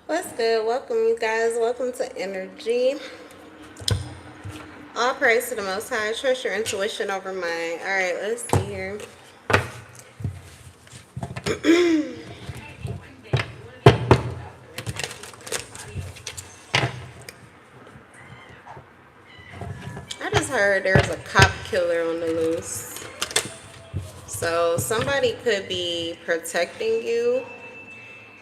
What's good? Welcome, you guys. Welcome to Energy. All praise to the Most High. Trust your intuition over mine. All right, let's see here. I just heard there's a cop killer on the loose. So somebody could be protecting you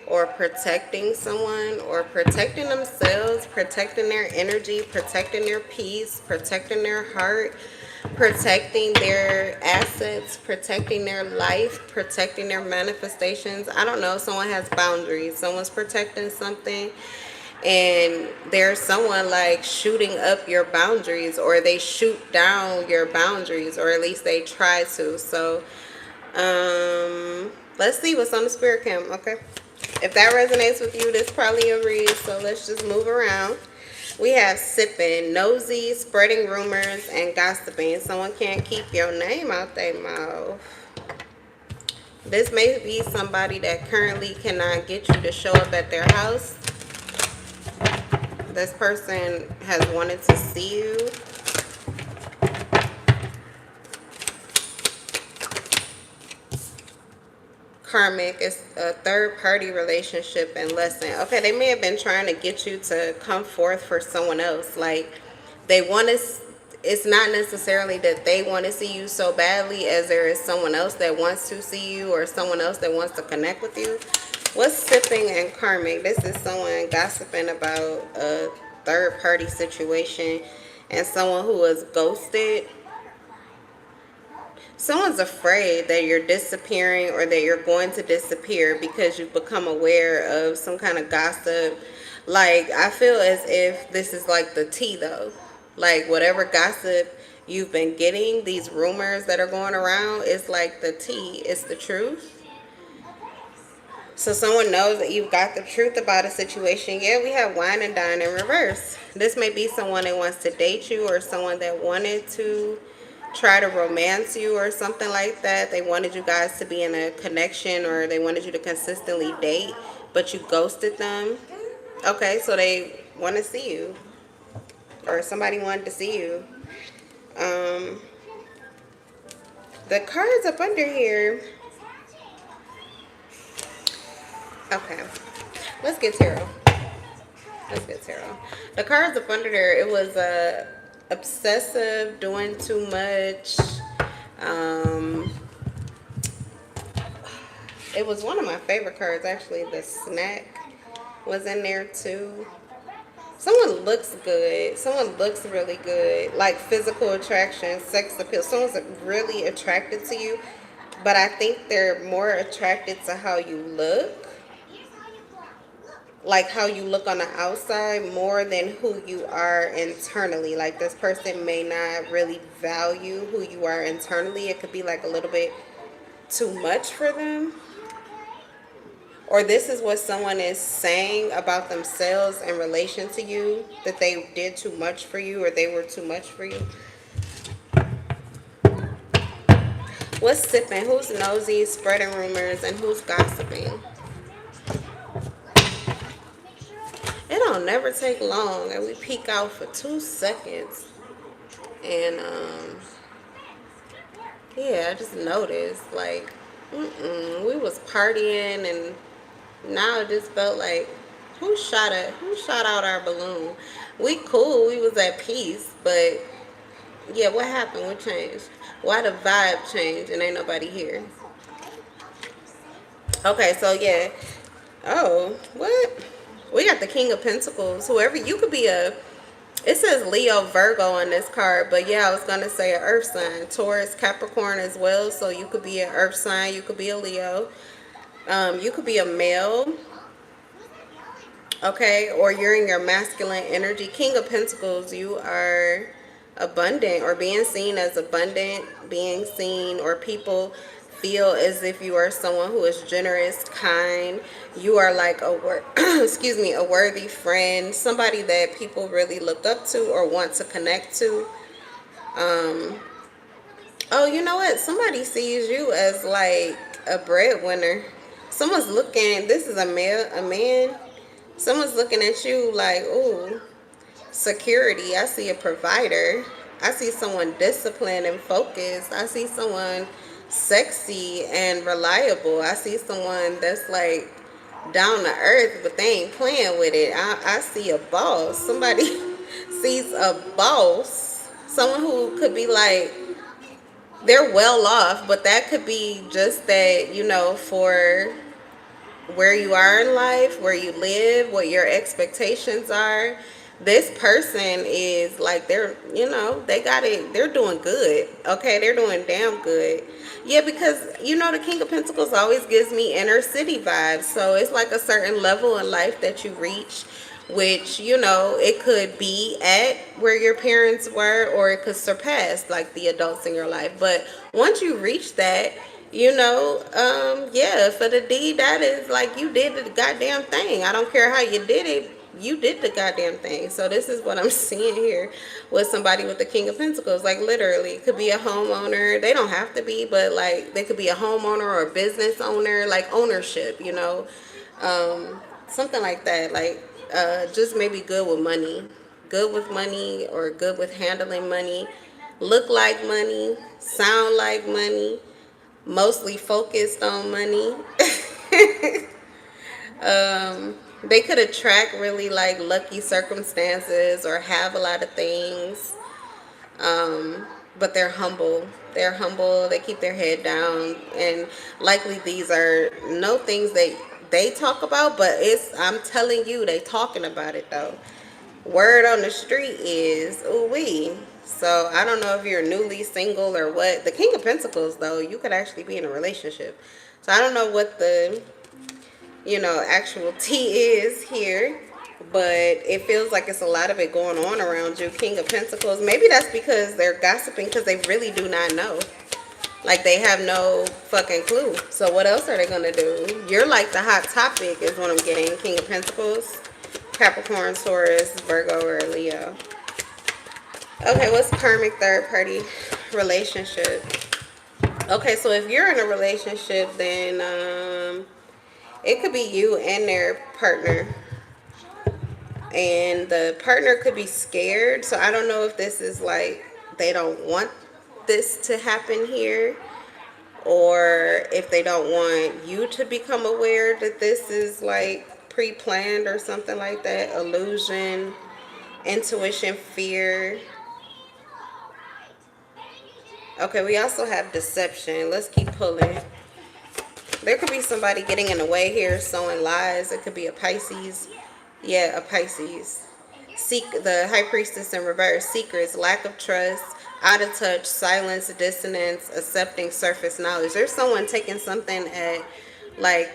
or protecting someone or protecting themselves, protecting their energy, protecting their peace, protecting their heart, protecting their assets, protecting their life, protecting their manifestations. I don't know. Someone has boundaries. Someone's protecting something, and there's someone like shooting up your boundaries, or they shoot down your boundaries, or at least they try to. So let's see what's on the spirit cam. Okay, if that resonates with you, this probably a read, so let's just move around. We have sipping, nosy, spreading rumors, and gossiping. Someone can't keep your name out their mouth. This may be somebody that currently cannot get you to show up at their house. This person has wanted to see you. Karmic is a third-party relationship and lesson. Okay, they may have been trying to get you to come forth for someone else. Like, they want to, it's not necessarily that they want to see you so badly as there is someone else that wants to see you or someone else that wants to connect with you. What's sipping and karmic? This is someone gossiping about a third-party situation and someone who was ghosted. Someone's afraid that you're disappearing or that you're going to disappear because you've become aware of some kind of gossip. Like, I feel as if this is like the tea, though. Like, whatever gossip you've been getting, these rumors that are going around, it's like the tea. It's the truth. So someone knows that you've got the truth about a situation. Yeah, we have wine and dine in reverse. This may be someone that wants to date you or someone that wanted to try to romance you or something like that. They wanted you guys to be in a connection, or they wanted you to consistently date, but you ghosted them. Okay, so they want to see you, or somebody wanted to see you. The cards up under here. Okay, let's get tarot. Let's get tarot. The cards up under there, it was obsessive, doing too much. It was one of my favorite cards, actually. The snack was in there too. Someone looks good. Someone looks really good. Like physical attraction, sex appeal. Someone's really attracted to you, but I think they're more attracted to how you look. Like how you look on the outside more than who you are internally. Like, this person may not really value who you are internally. It could be like a little bit too much for them. Or this is what someone is saying about themselves in relation to you, that they did too much for you or they were too much for you. What's sipping? Who's nosy, spreading rumors, and who's gossiping? It don't never take long, and we peek out for 2 seconds. And yeah, I just noticed, like, we was partying, and now it just felt like, who shot out our balloon? We cool, we was at peace, but yeah, what happened? What changed? Why the vibe changed and ain't nobody here? Okay, so yeah. Oh, what? We got the King of Pentacles. Whoever, you could be a, it says Leo, Virgo on this card, but yeah, I was going to say an earth sign. Taurus, Capricorn as well, so you could be an earth sign. You could be a Leo. You could be a male. Okay, or you're in your masculine energy. King of Pentacles, you are abundant, or being seen as abundant, being seen, or people feel as if you are someone who is generous, kind. You are like a excuse me, a worthy friend, somebody that people really look up to or want to connect to. Oh, you know what? Somebody sees you as like a breadwinner. Someone's looking. This is a man Someone's looking at you like, ooh, security. I see a provider. I see someone disciplined and focused. I see someone sexy and reliable. I see someone that's like down to earth, but they ain't playing with it. I see a boss. Somebody sees a boss. Someone who could be like, they're well off, but that could be just that, for where you are in life, where you live, what your expectations are. This person is like, they got it, they're doing good. Okay, they're doing damn good. Yeah, because the King of Pentacles always gives me inner city vibes. So it's like a certain level in life that you reach, which it could be at where your parents were, or it could surpass like the adults in your life. But once you reach that, yeah, for the deed, that is like you did the goddamn thing. I don't care how you did it, you did the goddamn thing. So this is what I'm seeing here with somebody with the King of Pentacles. Like literally, it could be a homeowner. They don't have to be, but like they could be a homeowner or a business owner, like ownership, something like that. Like just maybe good with money, or good with handling money, look like money, sound like money, mostly focused on money. They could attract really like lucky circumstances or have a lot of things. But they're humble. They're humble. They keep their head down, and likely these are no things they talk about, but I'm telling you, they talking about it though. Word on the street is ooh wee. So I don't know if you're newly single or what. The King of Pentacles though, you could actually be in a relationship. So I don't know what the actual tea is here, but it feels like it's a lot of it going on around you. King of Pentacles. Maybe that's because they're gossiping, because they really do not know. Like they have no fucking clue. So what else are they gonna do? You're like the hot topic is what I'm getting. King of Pentacles, Capricorn, Taurus, Virgo, or Leo. Okay, what's karmic third party relationship? Okay, so if you're in a relationship, then it could be you and their partner. And the partner could be scared. So I don't know if this is like they don't want this to happen here, or if they don't want you to become aware that this is like pre-planned or something like that. Illusion, intuition, fear. Okay, we also have deception. Let's keep pulling. There could be somebody getting in the way here, sowing lies. It could be a Pisces. Yeah, a Pisces. Seek the High Priestess in reverse. Secrets, lack of trust, out of touch, silence, dissonance, accepting surface knowledge. There's someone taking something at like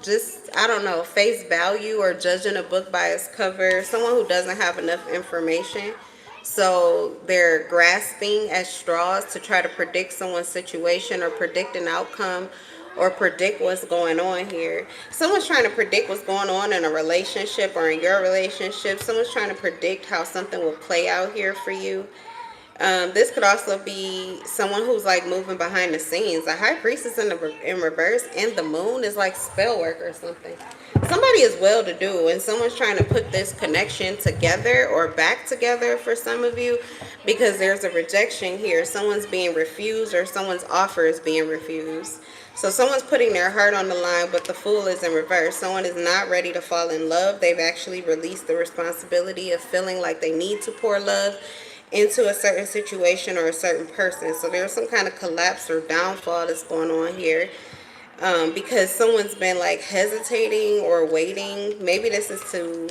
just, I don't know, face value, or judging a book by its cover. Someone who doesn't have enough information. So they're grasping at straws to try to predict someone's situation, or predict an outcome, or predict what's going on here. Someone's trying to predict what's going on in a relationship or in your relationship. Someone's trying to predict how something will play out here for you. This could also be someone who's like moving behind the scenes. The High Priestess in reverse, and the Moon is like spell work or something. Somebody is well to do, and someone's trying to put this connection together or back together for some of you, because there's a rejection here. Someone's being refused, or someone's offer is being refused. So someone's putting their heart on the line, but the Fool is in reverse. Someone is not ready to fall in love. They've actually released the responsibility of feeling like they need to pour love into a certain situation or a certain person. So there's some kind of collapse or downfall that's going on here, because someone's been like hesitating or waiting. Maybe this is to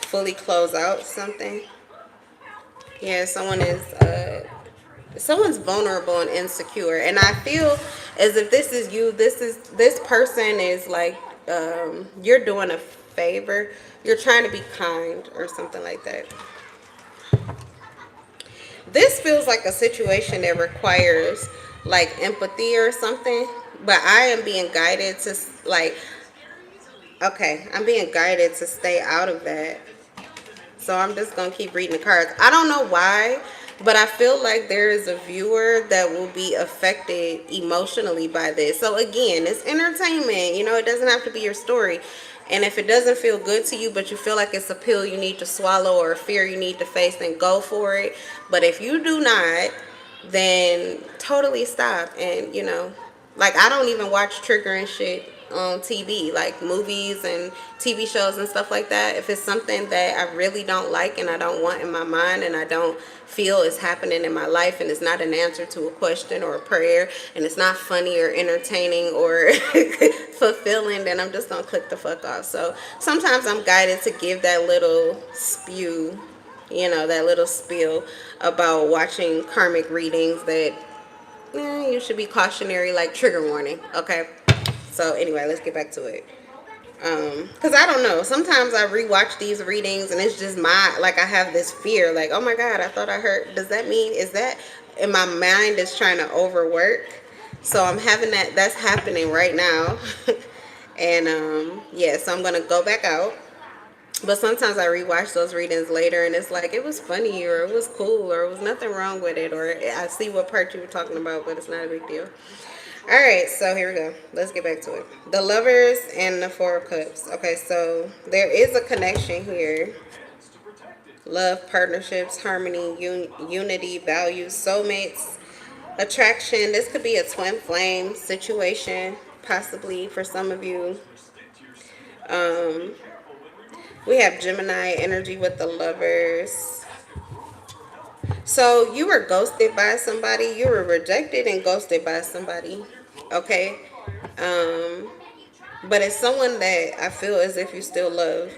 fully close out something. Yeah, someone's vulnerable and insecure, and I feel as if this is you. This person is like, you're doing a favor. You're trying to be kind or something like that. This feels like a situation that requires like empathy or something, but I am being guided to like, okay, I'm being guided to stay out of that. So I'm just going to keep reading the cards. I don't know why, but I feel like there is a viewer that will be affected emotionally by this. So again, it's entertainment. It doesn't have to be your story. And if it doesn't feel good to you, but you feel like it's a pill you need to swallow or a fear you need to face, then go for it. But if you do not, then totally stop. And, you know, like, I don't even watch triggering shit on TV, like movies and TV shows and stuff like that. If it's something that I really don't like and I don't want in my mind and I don't feel is happening in my life and it's not an answer to a question or a prayer and it's not funny or entertaining or fulfilling, then I'm just gonna click the fuck off. So sometimes I'm guided to give that little spew, you know, that little spiel about watching karmic readings that you should be cautionary, like trigger warning. Okay, so anyway, let's get back to it. Because I don't know, sometimes I rewatch these readings and it's just like I have this fear, like, oh my god, I thought I heard, does that mean, is that, and my mind is trying to overwork. So I'm having that's happening right now. And yeah, so I'm gonna go back out. But sometimes I rewatch those readings later and it's like, it was funny, or it was cool, or it was nothing wrong with it, or I see what part you were talking about, but it's not a big deal. All right, so here we go. Let's get back to it. The Lovers and the Four of Cups. Okay, so there is a connection here. Love, partnerships, harmony, unity, values, soulmates, attraction. This could be a twin flame situation, possibly for some of you. We have Gemini energy with the Lovers. So you were ghosted by somebody. You were rejected and ghosted by somebody. Okay. But it's someone that I feel as if you still love.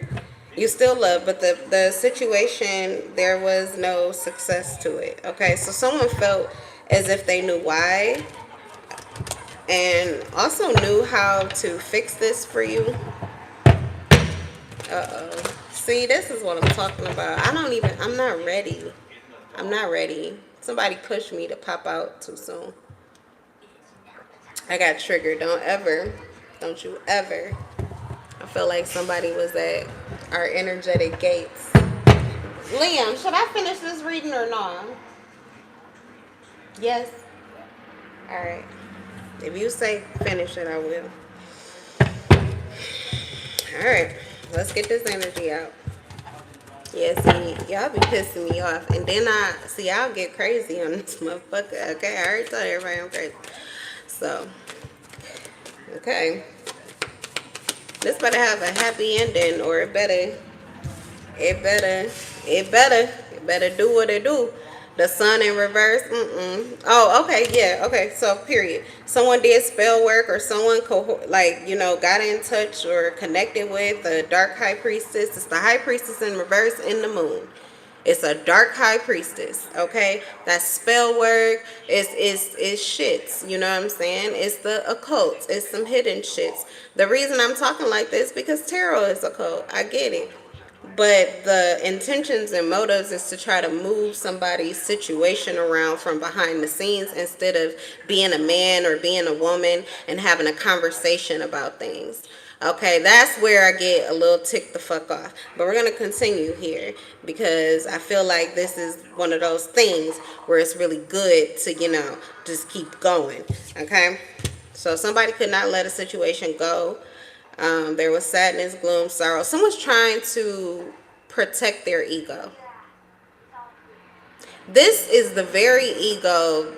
You still love, but the situation, there was no success to it. Okay. So someone felt as if they knew why and also knew how to fix this for you. Uh-oh. See, this is what I'm talking about. I'm not ready. I'm not ready. Somebody pushed me to pop out too soon. I got triggered. Don't you ever. I feel like somebody was at our energetic gates. Liam, should I finish this reading or not? Yes. All right. If you say finish it, I will. All right. Let's get this energy out. Yeah, see, y'all be pissing me off. And then I'll get crazy on this motherfucker. Okay, I already told everybody I'm crazy. So, okay. This better have a happy ending, or it better do what it do. The sun in reverse. Oh, okay, yeah, okay. So, period. Someone did spell work, or someone got in touch or connected with a dark high priestess. It's the high priestess in reverse in the moon. It's a dark high priestess. Okay, that's spell work. It's shits. You know what I'm saying? It's the occult. It's some hidden shits. The reason I'm talking like this because tarot is occult. I get it. But the intentions and motives is to try to move somebody's situation around from behind the scenes instead of being a man or being a woman and having a conversation about things. Okay, that's where I get a little ticked the fuck off. But we're going to continue here because I feel like this is one of those things where it's really good to, just keep going. Okay, so somebody could not let a situation go. There was sadness, gloom, sorrow. Someone's trying to protect their ego. This is the very ego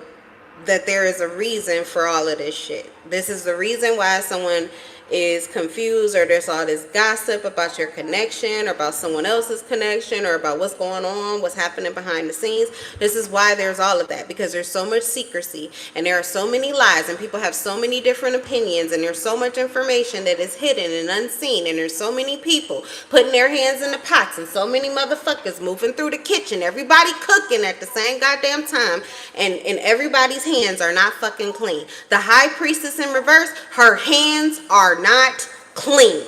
that there is a reason for all of this shit. This is the reason why someone is confused, or there's all this gossip about your connection or about someone else's connection or about what's going on, what's happening behind the scenes. This is why there's all of that, because there's so much secrecy and there are so many lies and people have so many different opinions and there's so much information that is hidden and unseen, and there's so many people putting their hands in the pots and so many motherfuckers moving through the kitchen, everybody cooking at the same goddamn time, and everybody's hands are not fucking clean. The high priestess in reverse, her hands are not clean.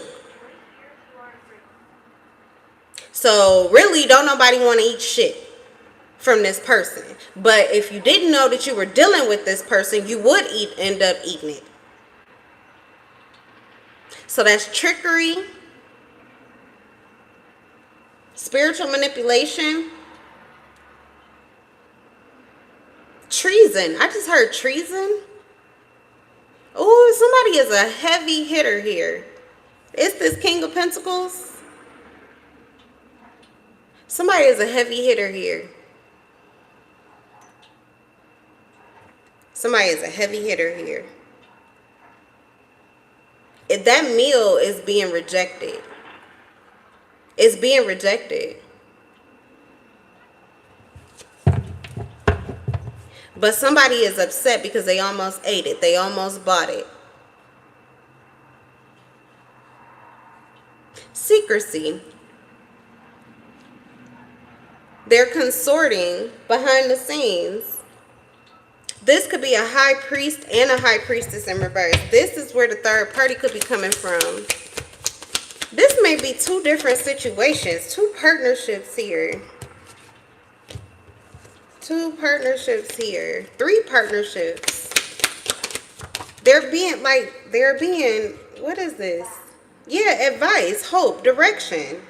So really, don't nobody want to eat shit from this person. But if you didn't know that you were dealing with this person, you would end up eating it. So that's trickery, spiritual manipulation, treason. I just heard treason. Oh, somebody is a heavy hitter here. It's this King of Pentacles. Somebody is a heavy hitter here. Somebody is a heavy hitter here. If that meal is being rejected. It's being rejected. But somebody is upset because they almost ate it. They almost bought it. Secrecy. They're consorting behind the scenes. This could be a high priest and a high priestess in reverse. This is where the third party could be coming from. This may be two different situations, two partnerships here. Two partnerships here. Three partnerships. They're being, what is this? Yeah, advice, hope, direction.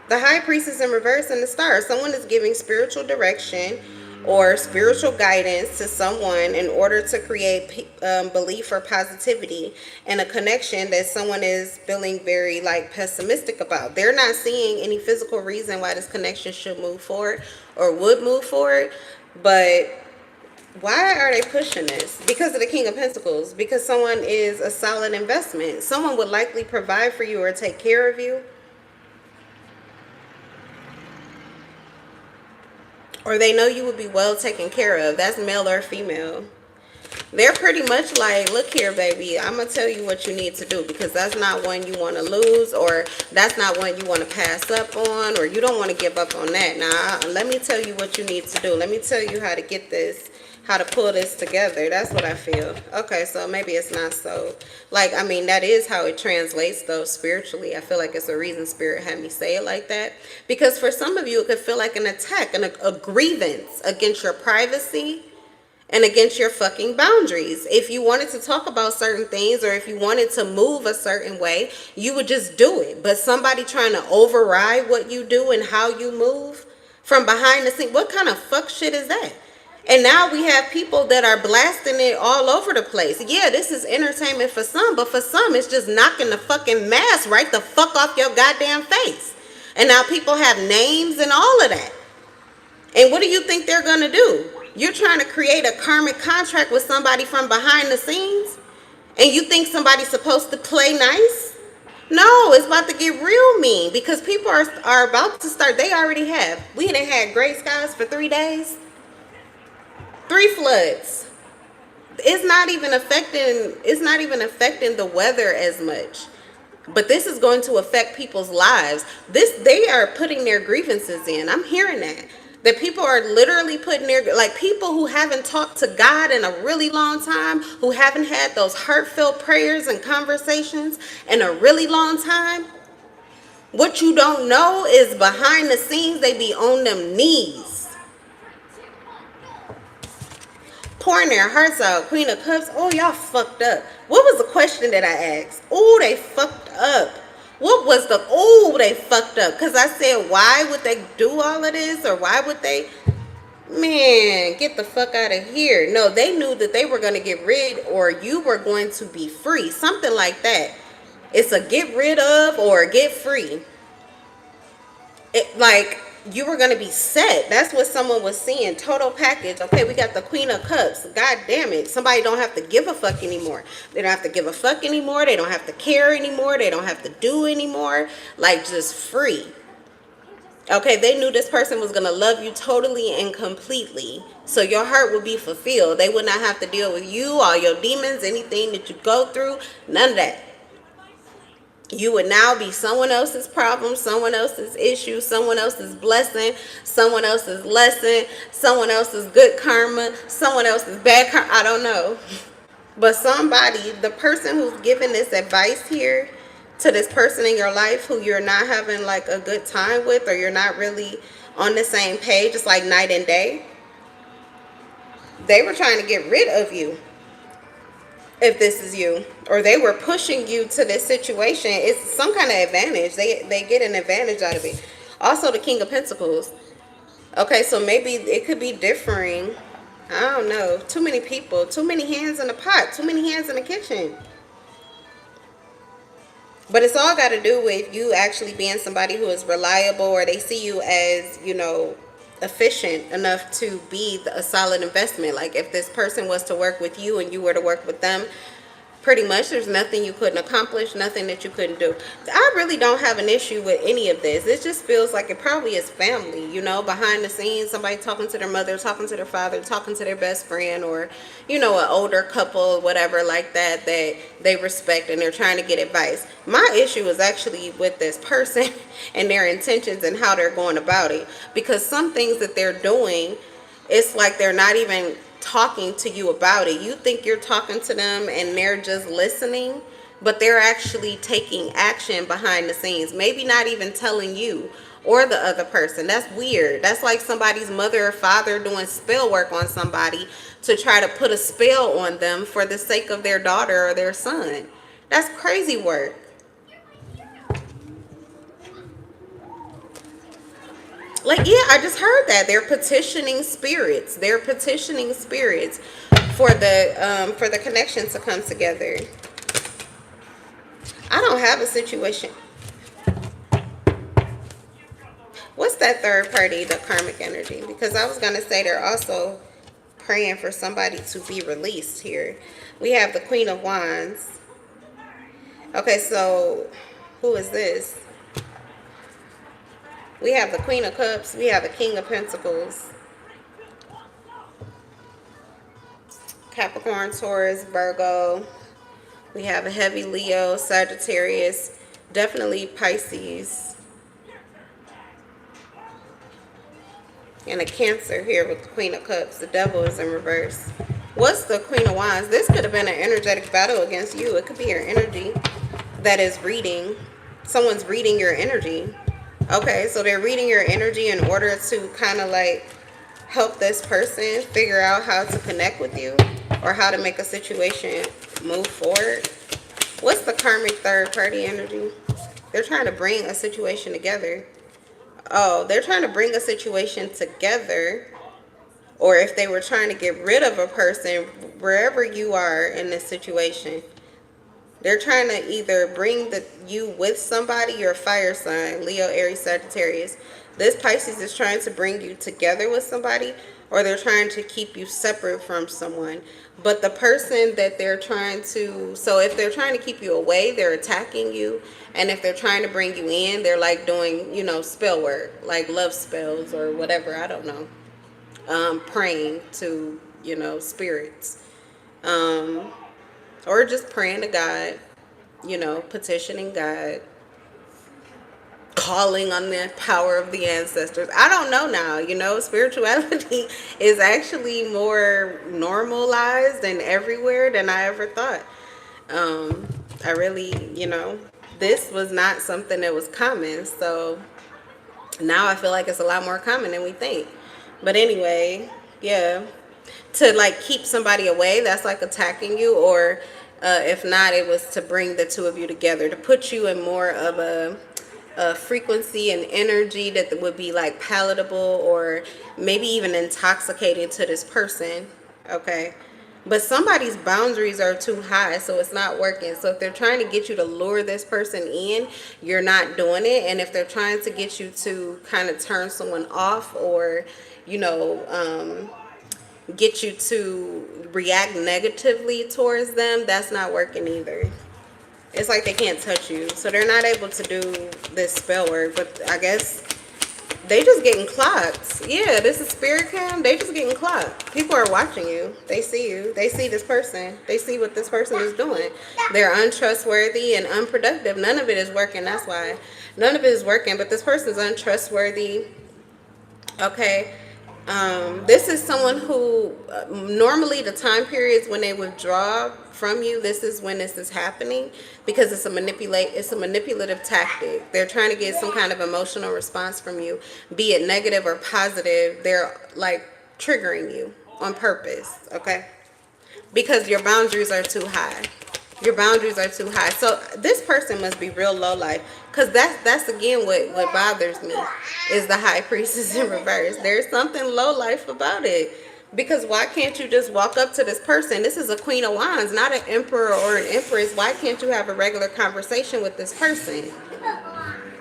The high priestess in reverse and the star. Someone is giving spiritual direction or spiritual guidance to someone in order to create belief or positivity and a connection that someone is feeling very pessimistic about. They're not seeing any physical reason why this connection should move forward or would move forward, but why are they pushing this? Because of the King of Pentacles. Because someone is a solid investment. Someone would likely provide for you or take care of you. Or they know you would be well taken care of. That's male or female. They're pretty much like, look here, baby, I'm going to tell you what you need to do, because that's not one you want to lose, or that's not one you want to pass up on, or you don't want to give up on that. Now, let me tell you what you need to do. Let me tell you how to get this, how to pull this together. That's what I feel. Okay, so maybe it's not so, that is how it translates, though, spiritually. I feel like it's a reason Spirit had me say it like that. Because for some of you, it could feel like an attack, a grievance against your privacy and against your fucking boundaries. If you wanted to talk about certain things, or if you wanted to move a certain way, you would just do it. But somebody trying to override what you do and how you move from behind the scenes, what kind of fuck shit is that? And now we have people that are blasting it all over the place. Yeah, this is entertainment for some, but for some, it's just knocking the fucking mask right the fuck off your goddamn face. And now people have names and all of that. And what do you think they're gonna do? You're trying to create a karmic contract with somebody from behind the scenes, and you think somebody's supposed to play nice? No, it's about to get real mean, because people are about to start. They already have. We done had gray skies for 3 days. 3 floods. It's not even affecting the weather as much. But this is going to affect people's lives. They are putting their grievances in. I'm hearing that. That people are literally putting people who haven't talked to God in a really long time, who haven't had those heartfelt prayers and conversations in a really long time. What you don't know is behind the scenes, they be on them knees, pouring their hearts out. Queen of Cups. Oh, y'all fucked up. What was the question that I asked? Oh, they fucked up. What was the, oh, they fucked up. Because I said, why would they do all of this? Or why would they, man, get the fuck out of here. No, they knew that they were going to get rid, or you were going to be free. Something like that. It's a get rid of or get free. You were going to be set. That's what someone was seeing. Total package. Okay, we got the Queen of Cups. God damn it. Somebody don't have to give a fuck anymore. They don't have to give a fuck anymore. They don't have to care anymore. They don't have to do anymore. Just free. Okay, they knew this person was going to love you totally and completely. So your heart would be fulfilled. They would not have to deal with you, all your demons, anything that you go through. None of that. You would now be someone else's problem, someone else's issue, someone else's blessing, someone else's lesson, someone else's good karma, someone else's bad karma. I don't know. But somebody, the person who's giving this advice here to this person in your life who you're not having a good time with, or you're not really on the same page, it's like night and day. They were trying to get rid of you. If this is you, or they were pushing you to this situation, it's some kind of advantage. They get an advantage out of it. Also, the King of Pentacles. Okay, so maybe it could be differing. I don't know. Too many people, too many hands in the pot, too many hands in the kitchen. But it's all got to do with you actually being somebody who is reliable, or they see you as, efficient enough to be a solid investment. Like if this person was to work with you and you were to work with them, pretty much there's nothing you couldn't accomplish, nothing that you couldn't do. I really don't have an issue with any of this. It just feels like it probably is family, behind the scenes, somebody talking to their mother, talking to their father, talking to their best friend, or an older couple, whatever, like that they respect, and they're trying to get advice. My issue is actually with this person and their intentions and how they're going about it, because some things that they're doing, it's like they're not even talking to you about it. You think you're talking to them and they're just listening, but they're actually taking action behind the scenes, maybe not even telling you or the other person. That's weird. That's like somebody's mother or father doing spell work on somebody to try to put a spell on them for the sake of their daughter or their son. That's crazy work. Like, yeah, I just heard that they're petitioning spirits. They're petitioning spirits for the connection to come together. I don't have a situation. What's that third party, the karmic energy? Because I was gonna say they're also praying for somebody to be released here. We have the Queen of Wands. Okay, so who is this? We have the Queen of Cups. We have the King of Pentacles. Capricorn, Taurus, Virgo. We have a heavy Leo, Sagittarius, definitely Pisces. And a Cancer here with the Queen of Cups. The Devil is in reverse. What's the Queen of Wands? This could have been an energetic battle against you. It could be your energy that is reading. Someone's reading your energy. Okay, so they're reading your energy in order to kind of like help this person figure out how to connect with you or how to make a situation move forward. What's the karmic third party energy? They're trying to bring a situation together. Oh, they're trying to bring a situation together. Or if they were trying to get rid of a person, wherever you are in this situation, they're trying to either bring you with somebody, your fire sign, Leo, Aries, Sagittarius. This Pisces is trying to bring you together with somebody, or they're trying to keep you separate from someone. But the person that they're trying to, so if they're trying to keep you away, they're attacking you. And if they're trying to bring you in, they're like doing, spell work, like love spells or whatever, I don't know. Praying to, spirits. Or just praying to God, petitioning God, calling on the power of the ancestors. I don't know now, spirituality is actually more normalized and everywhere than I ever thought. I really, this was not something that was common. So now I feel like it's a lot more common than we think. But anyway, yeah. To like keep somebody away, that's like attacking you, or if not, it was to bring the two of you together, to put you in more of a frequency and energy that would be like palatable or maybe even intoxicating to this person. Okay, but somebody's boundaries are too high, so it's not working. So if they're trying to get you to lure this person in, you're not doing it. And if they're trying to get you to kind of turn someone off, or get you to react negatively towards them, that's not working either. It's like they can't touch you, so they're not able to do this spell work. But I guess they just getting clocked. Yeah, this is spirit cam. They just getting clocked. People are watching you. They see you. They see this person. They see what this person is doing. They're untrustworthy and unproductive. None of it is working. That's why none of it is working. But this person's untrustworthy. Okay. This is someone who normally the time periods when they withdraw from you, this is when this is happening, because it's a manipulative tactic. They're trying to get some kind of emotional response from you, be it negative or positive. They're like triggering you on purpose, okay? Because your boundaries are too high. Your boundaries are too high. So this person must be real low life, because that's again what bothers me is the high priestess in reverse. There's something low life about it. Because why can't you just walk up to this person? This is a Queen of Wands, not an Emperor or an Empress. Why can't you have a regular conversation with this person?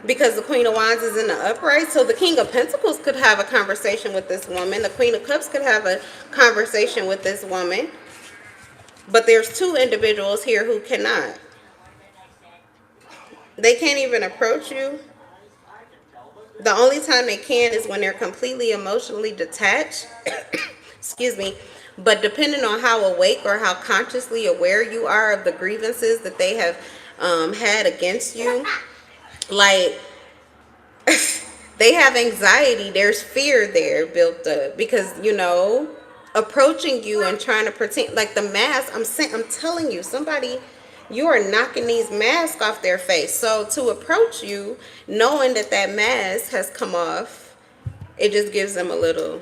Because the Queen of Wands is in the upright, so the King of Pentacles could have a conversation with this woman. The Queen of Cups could have a conversation with this woman. But there's two individuals here who cannot. They can't even approach you. The only time they can is when they're completely emotionally detached. Excuse me. But depending on how awake or how consciously aware you are of the grievances that they have had against you, like they have anxiety, there's fear there built up because, you know, approaching you and trying to pretend like the mask, I'm telling you, somebody, you are knocking these masks off their face. So to approach you knowing that that mask has come off, it just gives them a little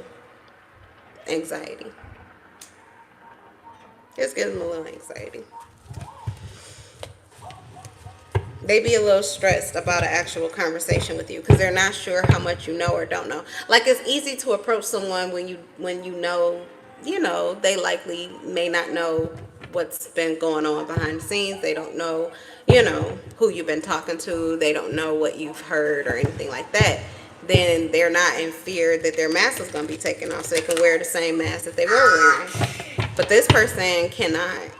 anxiety. Just gives them a little anxiety. They be a little stressed about an actual conversation with you because they're not sure how much you know or don't know. Like, it's easy to approach someone when you know, they likely may not know what's been going on behind the scenes. They don't know, who you've been talking to. They don't know what you've heard or anything like that. Then they're not in fear that their mask is going to be taken off, so they can wear the same mask that they were wearing. But this person cannot,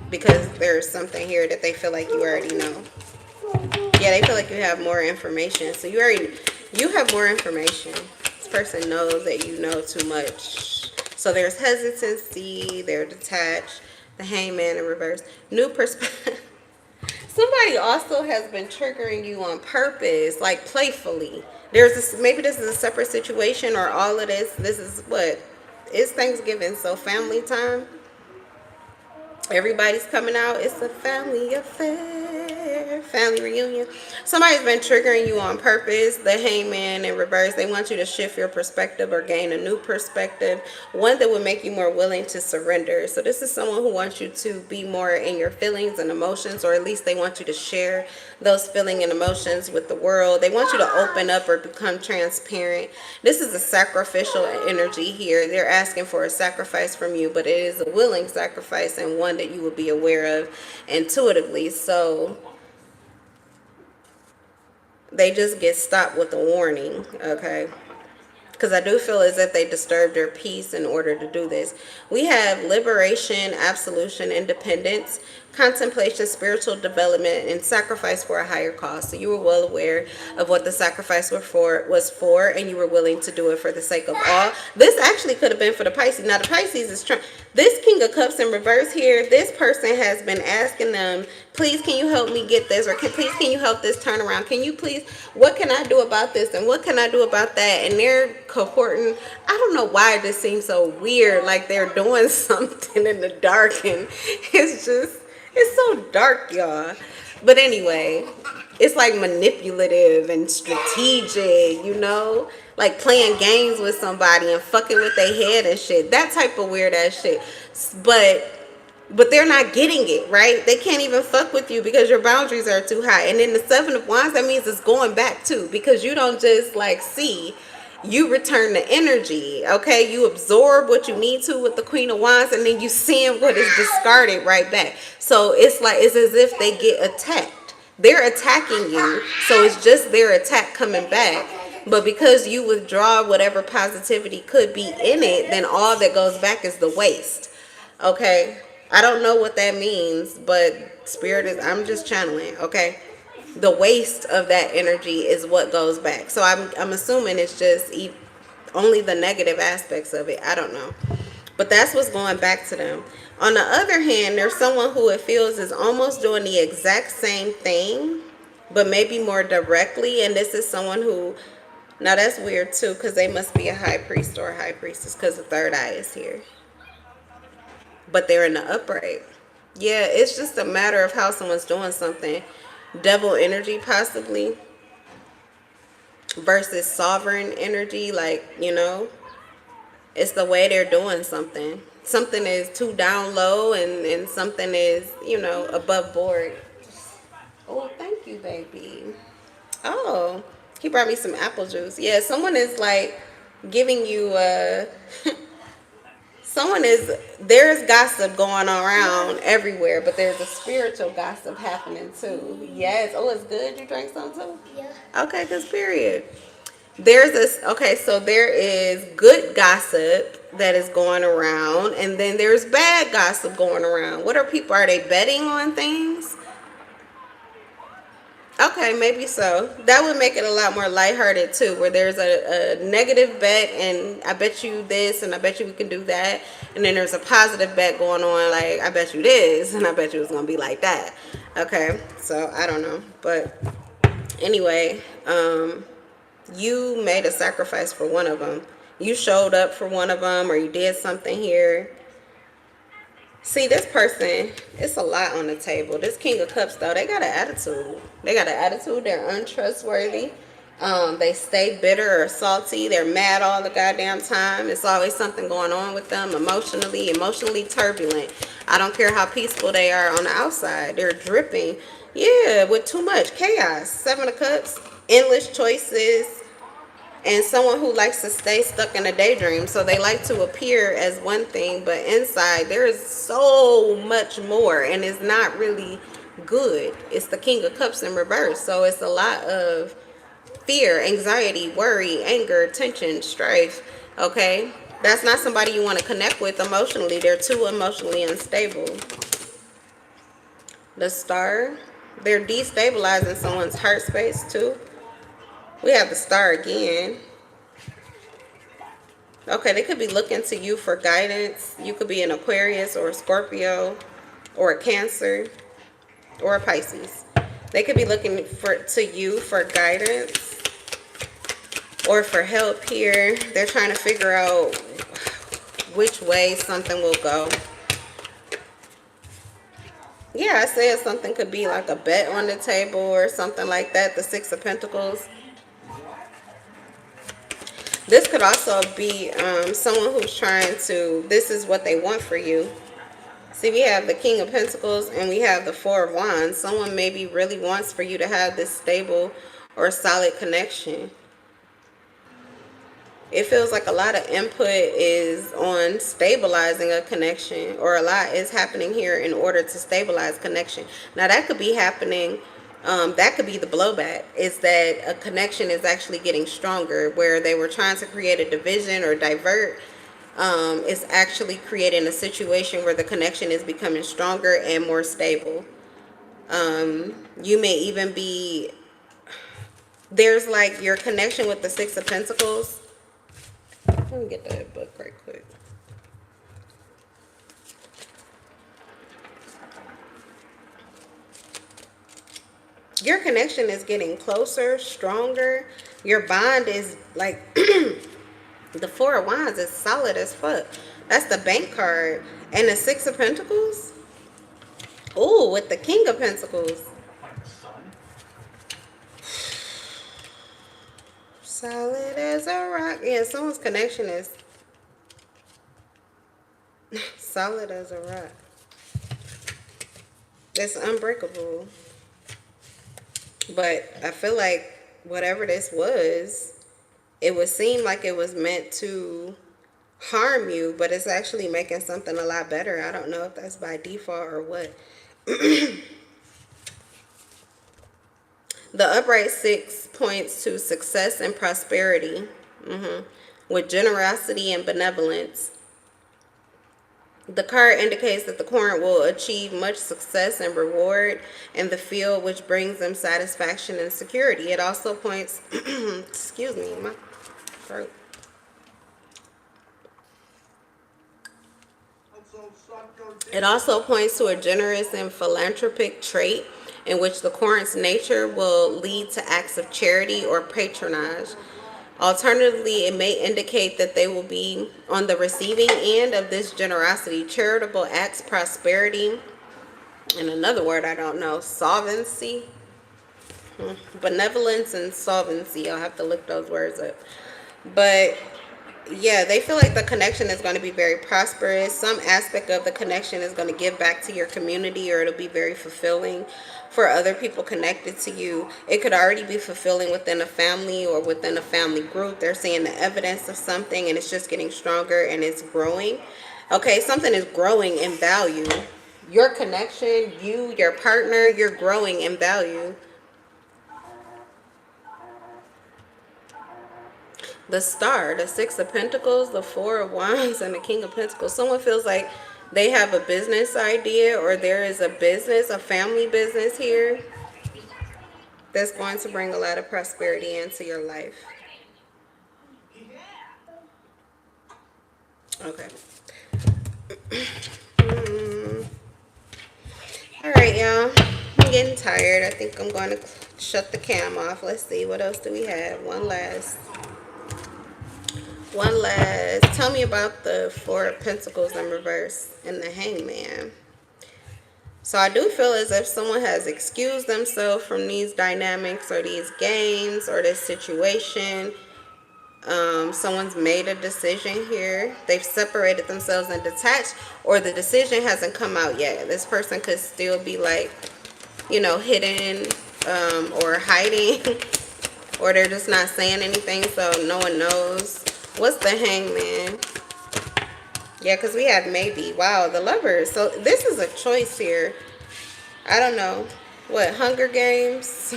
because there's something here that they feel like you already know. Yeah, they feel like you have more information. So you have more information. This person knows that you know too much. So there's hesitancy, they're detached, the Hangman in reverse. New perspective. Somebody also has been triggering you on purpose, like playfully. Maybe this is a separate situation, or all of this is what? It's Thanksgiving, so family time. Everybody's coming out. It's a family affair, family reunion. Somebody's been triggering you on purpose. The Hangman in reverse. They want you to shift your perspective or gain a new perspective, one that would make you more willing to surrender. So this is someone who wants you to be more in your feelings and emotions, or at least they want you to share those feelings and emotions with the world. They want you to open up or become transparent. This is a sacrificial energy here. They're asking for a sacrifice from you, but it is a willing sacrifice and one that you will be aware of intuitively. So they just get stopped with a warning, okay? Because I do feel as if they disturbed their peace in order to do this. We have liberation, absolution, independence, contemplation, spiritual development, and sacrifice for a higher cause. So you were well aware of what the sacrifice was for, and you were willing to do it for the sake of all. This actually could have been for the Pisces. Now the Pisces is trying. This King of Cups in reverse here, this person has been asking them, please can you help me get this, or please can you help this turn around? Can you please, what can I do about this, and what can I do about that? And they're cohorting. I don't know why this seems so weird, like they're doing something in the dark, and it's so dark, y'all. But anyway, it's like manipulative and strategic, like playing games with somebody and fucking with their head and shit. That type of weird ass shit. But they're not getting it, right? They can't even fuck with you because your boundaries are too high. And then the Seven of Wands, that means it's going back too, because you don't just like see. You return the energy, okay? You absorb what you need to with the Queen of Wands, and then you send what is discarded right back. So it's as if they get attacked. They're attacking you, so it's just their attack coming back. But because you withdraw whatever positivity could be in it, then all that goes back is the waste, okay? I don't know what that means, but Spirit is, I'm just channeling, okay? The waste of that energy is what goes back. So I'm assuming it's just only the negative aspects of it. I don't know. But that's what's going back to them. On the other hand, there's someone who it feels is almost doing the exact same thing, but maybe more directly. And this is someone who, now that's weird too, because they must be a high priest or a high priestess, because the third eye is here. But they're in the upright. Yeah, it's just a matter of how someone's doing something. Devil energy possibly versus sovereign energy, like, it's the way they're doing something. Something is too down low and something is, above board. Oh, thank you, baby. Oh, he brought me some apple juice. Yeah, someone is like giving you there's gossip going around everywhere, but there's a spiritual gossip happening too. Yes. Oh, it's good. You drank some too? Yeah. Okay, because period. There's this, okay, so there is good gossip that is going around, and then there's bad gossip going around. What are people, are they betting on things? Okay, maybe so. That would make it a lot more lighthearted too, where there's a negative bet, and I bet you this, and I bet you we can do that, and then there's a positive bet going on, like I bet you this, and I bet you it's gonna be like that. Okay, so I don't know, but anyway, you made a sacrifice for one of them. You showed up for one of them, or you did something here. See, this person, it's a lot on the table. This King of Cups, though, they got an attitude. They got an attitude. They're untrustworthy. They stay bitter or salty. They're mad all the goddamn time. It's always something going on with them emotionally turbulent. I don't care how peaceful they are on the outside. They're dripping. Yeah, with too much chaos. Seven of Cups, endless choices, and someone who likes to stay stuck in a daydream. So they like to appear as one thing, but inside there is so much more, and it's not really good. It's the King of Cups in reverse. So it's a lot of fear, anxiety, worry, anger, tension, strife. Okay, that's not somebody you want to connect with emotionally. They're too emotionally unstable. The Star, they're destabilizing someone's heart space too. We have the Star again. Okay, they could be looking to you for guidance. You could be an Aquarius or a Scorpio or a Cancer or a Pisces. They could be looking to you for guidance or for help here. They're trying to figure out which way something will go. Yeah, I said something could be like a bet on the table or something like that. The Six of Pentacles. This could also be someone who's trying to, this is what they want for you. See, we have the King of Pentacles and we have the Four of Wands. Someone maybe really wants for you to have this stable or solid connection. It feels like a lot of input is on stabilizing a connection, or a lot is happening here in order to stabilize connection. Now that could be happening, that could be the blowback, is that a connection is actually getting stronger, where they were trying to create a division or divert. It's actually creating a situation where the connection is becoming stronger and more stable. You may even be, there's like your connection with the Six of Pentacles. Let me get that book right quick. Your connection is getting closer, stronger. Your bond is like the Four of Wands is solid as fuck. That's the Bank card. And the Six of Pentacles. Ooh, with the King of Pentacles. Solid as a rock. Yeah, someone's connection is solid as a rock. It's unbreakable. But I feel like whatever this was, it would seem like it was meant to harm you, but it's actually making something a lot better. I don't know if that's by default or what. The upright six points to success and prosperity, with generosity and benevolence. The card indicates that the current will achieve much success and reward in the field, which brings them satisfaction and security. It also points, excuse me, my throat. It also points to a generous and philanthropic trait in which the current's nature will lead to acts of charity or patronage. Alternatively, it may indicate that they will be on the receiving end of this generosity. Charitable acts, prosperity, and another word I don't know, solvency. Benevolence and solvency. I'll have to look those words up. But Yeah, they feel like the connection is going to be very prosperous. Some aspect of the connection is going to give back to your community, or it'll be very fulfilling for other people connected to you. It could already be fulfilling within a family or within a family group. They're seeing the evidence of something and it's just getting stronger and it's growing. Okay, something is growing in value. Your connection, you, your partner, you're growing in value. The Star, the Six of Pentacles, the Four of Wands, and the King of Pentacles. Someone feels like they have a business idea, or there is a business, a family business here that's going to bring a lot of prosperity into your life. Okay. All right, y'all. I'm getting tired. I think I'm going to shut the cam off. Let's see. What else do we have? One last. Tell me about the Four of Pentacles in reverse and the Hangman. So I do feel as if someone has excused themselves from these dynamics or these games or this situation. Someone's made a decision here. They've separated themselves and detached, or the decision hasn't come out yet. This person could still be like, you know, hidden or hiding, or they're just not saying anything so no one knows. What's the Hangman? Yeah, because we have maybe. Wow, the Lovers. So this is a choice here. I don't know. What, Hunger Games?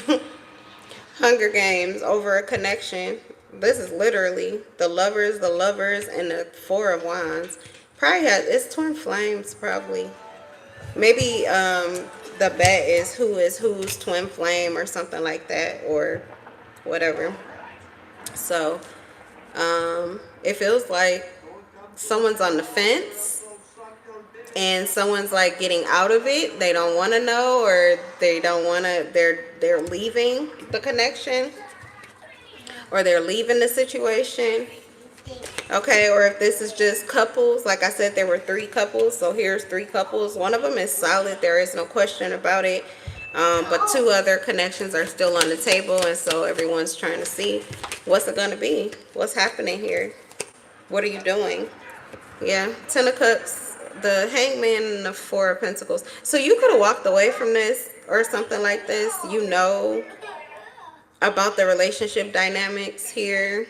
Hunger Games over a connection. This is literally the Lovers, and the Four of Wands. Probably has, it's twin flames, probably. Maybe the bet is whose twin flame or something like that, or whatever. So it feels like someone's on the fence and someone's like getting out of it. They don't want to know, or they don't want to, they're leaving the connection, or they're leaving the situation. Okay, or if this is just couples, like I said, there were 3 couples, so here's 3 couples. One of them is solid, there is no question about it. But 2 other connections are still on the table, and so everyone's trying to see what's it going to be. What's happening here? What are you doing? Yeah, 10 of Cups, the Hangman, and the Four of Pentacles. So you could have walked away from this or something like this. You know about the relationship dynamics here.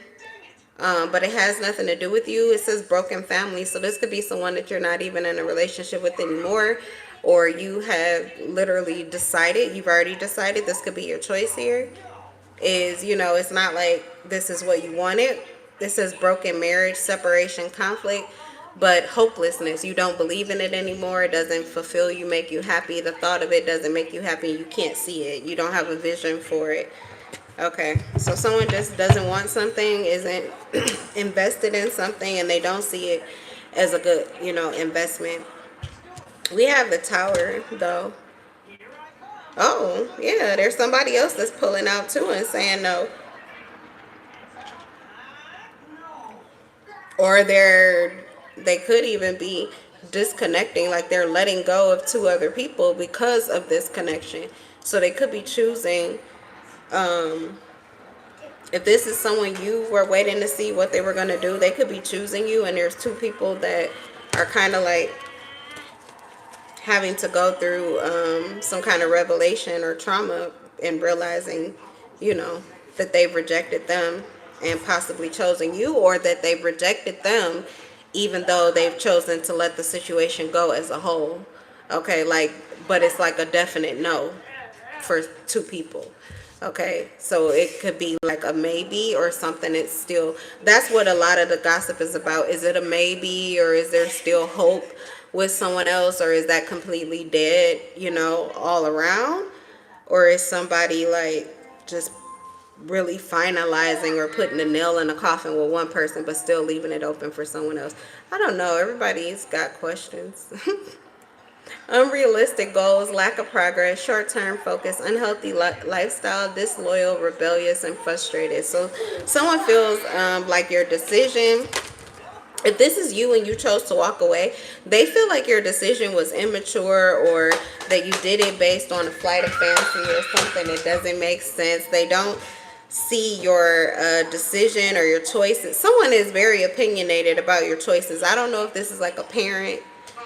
But it has nothing to do with you. It says broken family. So this could be someone that you're not even in a relationship with anymore. Or you have literally decided, you've already decided, this could be your choice here. Is, you know, it's not like this is what you wanted. This is broken marriage, separation, conflict, but hopelessness. You don't believe in it anymore. It doesn't fulfill you, make you happy. The thought of it doesn't make you happy. You can't see it. You don't have a vision for it. Okay, so someone just doesn't want something, isn't invested in something, and they don't see it as a good, you know, investment. We have the Tower, though. Oh, yeah, there's somebody else that's pulling out, too, and saying no. Or they could even be disconnecting, like they're letting go of 2 other people because of this connection. So they could be choosing... if this is someone you were waiting to see what they were going to do, they could be choosing you, and there's 2 people that are kind of like having to go through some kind of revelation or trauma and realizing, you know, that they've rejected them and possibly chosen you, or that they've rejected them even though they've chosen to let the situation go as a whole. Okay, like, but it's like a definite no for 2 people. Okay, so it could be like a maybe or something. It's still, that's what a lot of the gossip is about. Is it a maybe, or is there still hope with someone else, or is that completely dead, you know, all around? Or is somebody like just really finalizing or putting a nail in a coffin with one person but still leaving it open for someone else? I don't know. Everybody's got questions. Unrealistic goals, lack of progress, short-term focus, unhealthy lifestyle, disloyal, rebellious, and frustrated. So someone feels like your decision, if this is you and you chose to walk away, they feel like your decision was immature, or that you did it based on a flight of fancy or something. It doesn't make sense. They don't see your decision or your choices. Someone is very opinionated about your choices. I don't know if this is like a parent,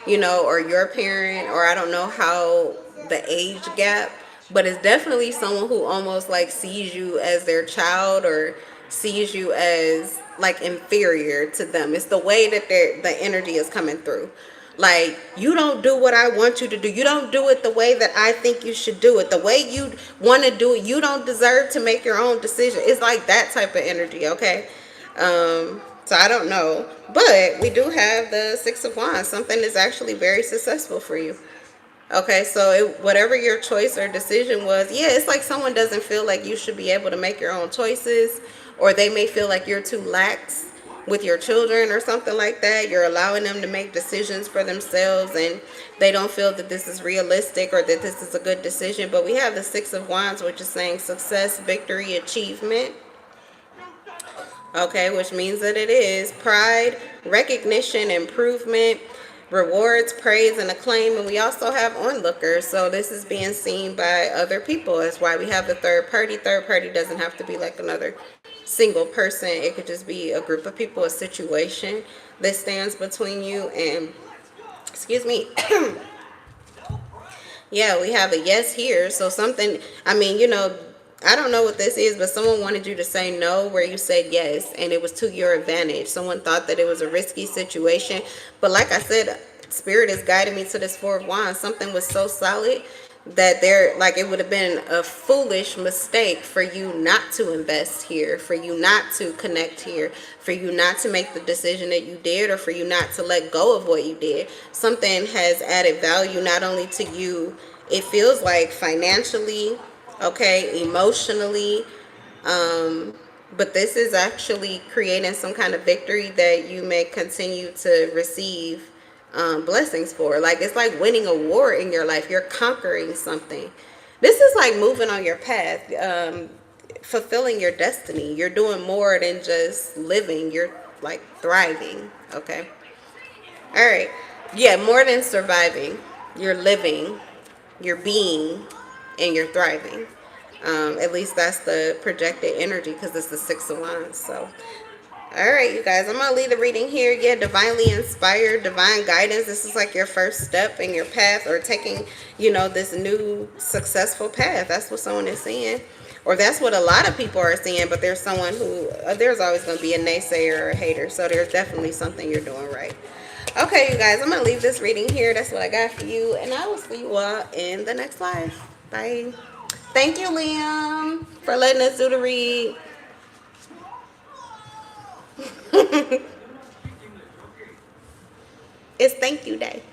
or your parent, or I don't know how the age gap, but it's definitely someone who almost like sees you as their child or sees you as like inferior to them. It's the way that the energy is coming through. Like, you don't do what I want you to do. You don't do it the way that I think you should do it. The way you want to do it. You don't deserve to make your own decision. It's like that type of energy, okay? So I don't know. But we do have the Six of Wands. Something is actually very successful for you. Okay, so whatever your choice or decision was, yeah, it's like someone doesn't feel like you should be able to make your own choices, or they may feel like you're too lax with your children or something like that. You're allowing them to make decisions for themselves, and they don't feel that this is realistic or that this is a good decision. But we have the Six of Wands, which is saying success, victory, achievement. Okay, which means that it is pride, recognition, improvement, rewards, praise, and acclaim. And we also have onlookers. So this is being seen by other people. That's why we have the third party. Third party doesn't have to be like another single person. It could just be a group of people, a situation that stands between you and, excuse me. Yeah, we have a yes here. So something, I mean, I don't know what this is, but someone wanted you to say no where you said yes, and it was to your advantage. Someone thought that it was a risky situation. But like I said, Spirit is guiding me to this Four of Wands. Something was so solid that it would have been a foolish mistake for you not to invest here, for you not to connect here, for you not to make the decision that you did, or for you not to let go of what you did. Something has added value not only to you, it feels like financially, okay, emotionally, but this is actually creating some kind of victory that you may continue to receive blessings for. Like, it's like winning a war in your life. You're conquering something. This is like moving on your path, fulfilling your destiny. You're doing more than just living. You're like thriving. Okay. All right. Yeah, more than surviving. You're living, you're being, and you're thriving. At least that's the projected energy, because it's the Six of Wands. So all right, you guys, I'm going to leave the reading here. Yeah, divinely inspired, divine guidance. This is like your first step in your path, or taking, this new successful path. That's what someone is saying. Or that's what a lot of people are saying, but there's someone who, there's always going to be a naysayer or a hater. So there's definitely something you're doing right. Okay, you guys, I'm going to leave this reading here. That's what I got for you. And I will see you all in the next live. Bye. Thank you, Liam, for letting us do the read. It's thank you day.